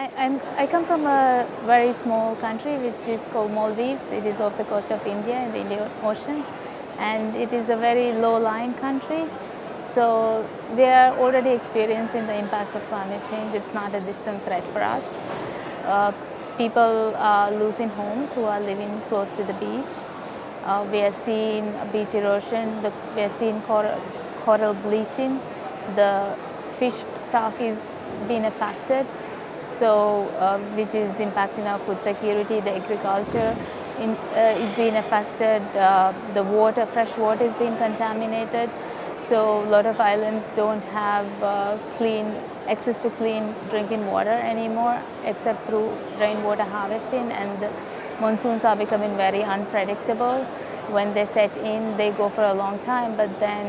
I come from a very small country which is called Maldives. It is off the coast of India in the Indian Ocean, and it is a very low-lying country. So we are already experiencing the impacts of climate change. It's not a distant threat for us. People are losing homes who are living close to the beach. We are seeing beach erosion. We are seeing coral bleaching. The fish stock is being affected, so which is impacting our food security. The agriculture is being affected. The water, fresh water, is being contaminated. So a lot of islands don't have access to clean drinking water anymore, except through rainwater harvesting. And the monsoons are becoming very unpredictable. When they set in, they go for a long time, but then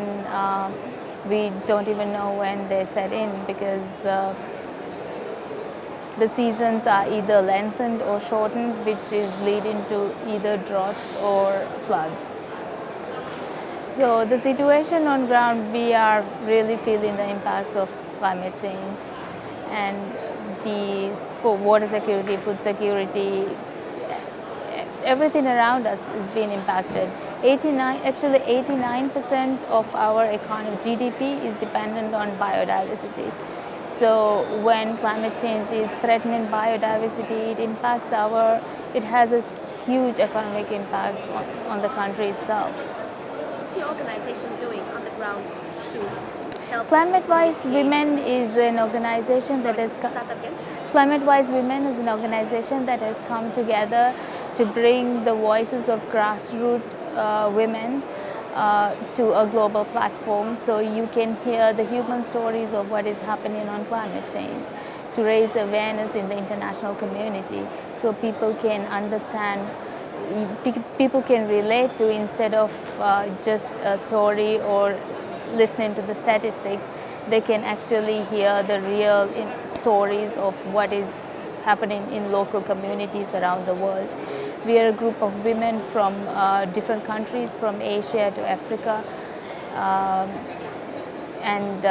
we don't even know when they set in, because the seasons are either lengthened or shortened, which is leading to either droughts or floods. So the situation on ground, we are really feeling the impacts of climate change, and for water security, food security, everything around us is being impacted. 89% of our economy, GDP, is dependent on biodiversity. So when climate change is threatening biodiversity, it has a huge economic impact on the country itself. What's your organization doing on the ground to help? Climate-Wise Women is an organization that has Climate-Wise Women is an organization that has come together to bring the voices of grassroots women to a global platform, so you can hear the human stories of what is happening on climate change, to raise awareness in the international community, so people can understand, people can relate to, instead of just a story or listening to the statistics. They can actually hear the real stories of what is happening in local communities around the world. We are a group of women from different countries, from Asia to Africa, and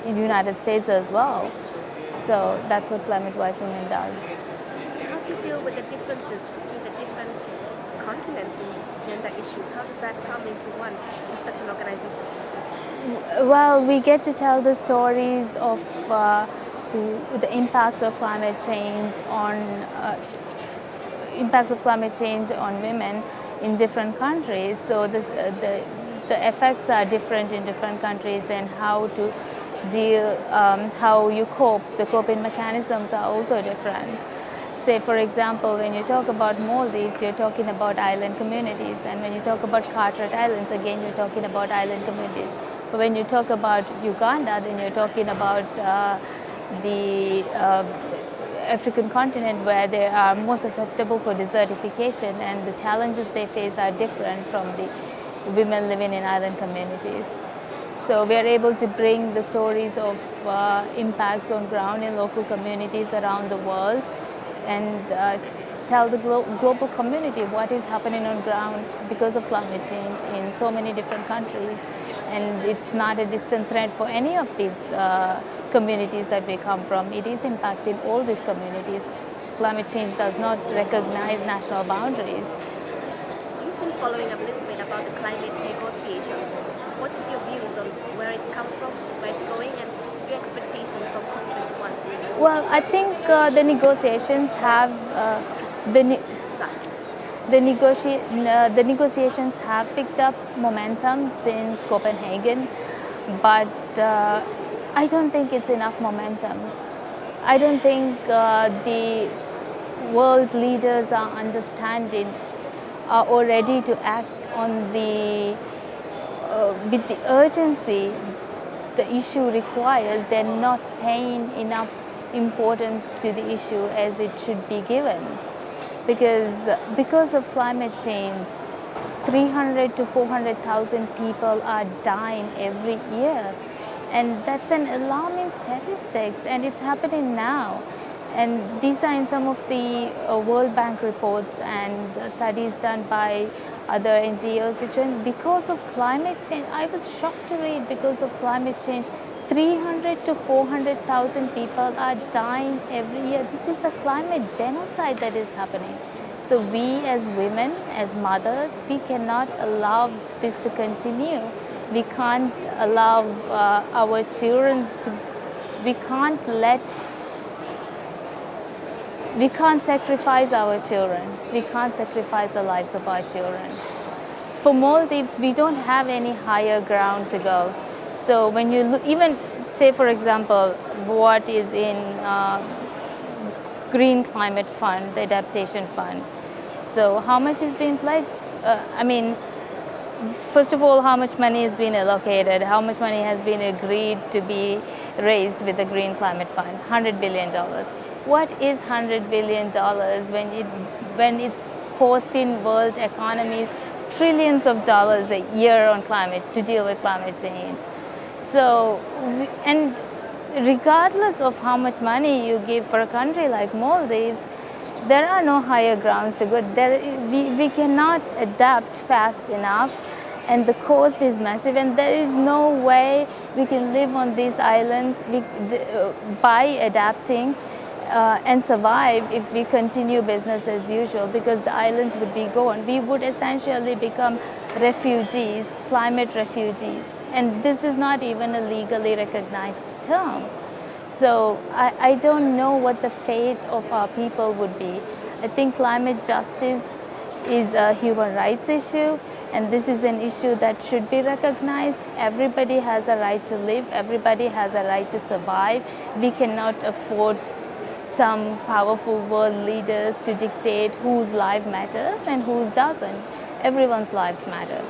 in the United States as well. So that's what Climate-Wise Women does. How do you deal with the differences between the different continents in gender issues? How does that come into one in such an organization? Well, we get to tell the stories of the impacts of climate change on women in different countries. So the effects are different in different countries, and how to deal, how you cope, the coping mechanisms are also different. Say, for example, when you talk about Maldives, you're talking about island communities, and when you talk about Carteret Islands, again, you're talking about island communities. But when you talk about Uganda, then you're talking about the African continent, where they are more susceptible for desertification, and the challenges they face are different from the women living in island communities. So we are able to bring the stories of impacts on ground in local communities around the world, and tell the global community what is happening on ground because of climate change in so many different countries. And it's not a distant threat for any of these communities that we come from. It is impacting all these communities. Climate change does not recognize national boundaries. You've been following up a little bit about the climate negotiations. What is your views on where it's come from, where it's going, and your expectations from COP21? Well, I think the negotiations have the negotiations have picked up momentum since Copenhagen, but I don't think it's enough momentum. I don't think the world leaders are understanding or ready to act on with the urgency the issue requires. They're not paying enough importance to the issue as it should be given. Because of climate change, 300 to 400,000 people are dying every year. And that's an alarming statistics, and it's happening now. And these are in some of the World Bank reports and studies done by other NGOs. Because of climate change, I was shocked to read, because of climate change, 300 to 400,000 people are dying every year. This is a climate genocide that is happening. So we as women, as mothers, we cannot allow this to continue. We can't allow our children to, we can't sacrifice our children. We can't sacrifice the lives of our children. For Maldives, we don't have any higher ground to go. So when you look, even say for example, what is in Green Climate Fund, the Adaptation Fund. So how much is being pledged? First of all, how much money has been allocated? How much money has been agreed to be raised with the Green Climate Fund? $100 billion. What is $100 billion when it's costing world economies trillions of dollars a year on climate to deal with climate change? So, and regardless of how much money you give for a country like Maldives, there are no higher grounds to go. We cannot adapt fast enough, and the cost is massive, and there is no way we can live on these islands by adapting and survive if we continue business as usual, because the islands would be gone. We would essentially become refugees, climate refugees, and this is not even a legally recognized term. So I don't know what the fate of our people would be. I think climate justice is a human rights issue, and this is an issue that should be recognized. Everybody has a right to live. Everybody has a right to survive. We cannot afford some powerful world leaders to dictate whose life matters and whose doesn't. Everyone's lives matter.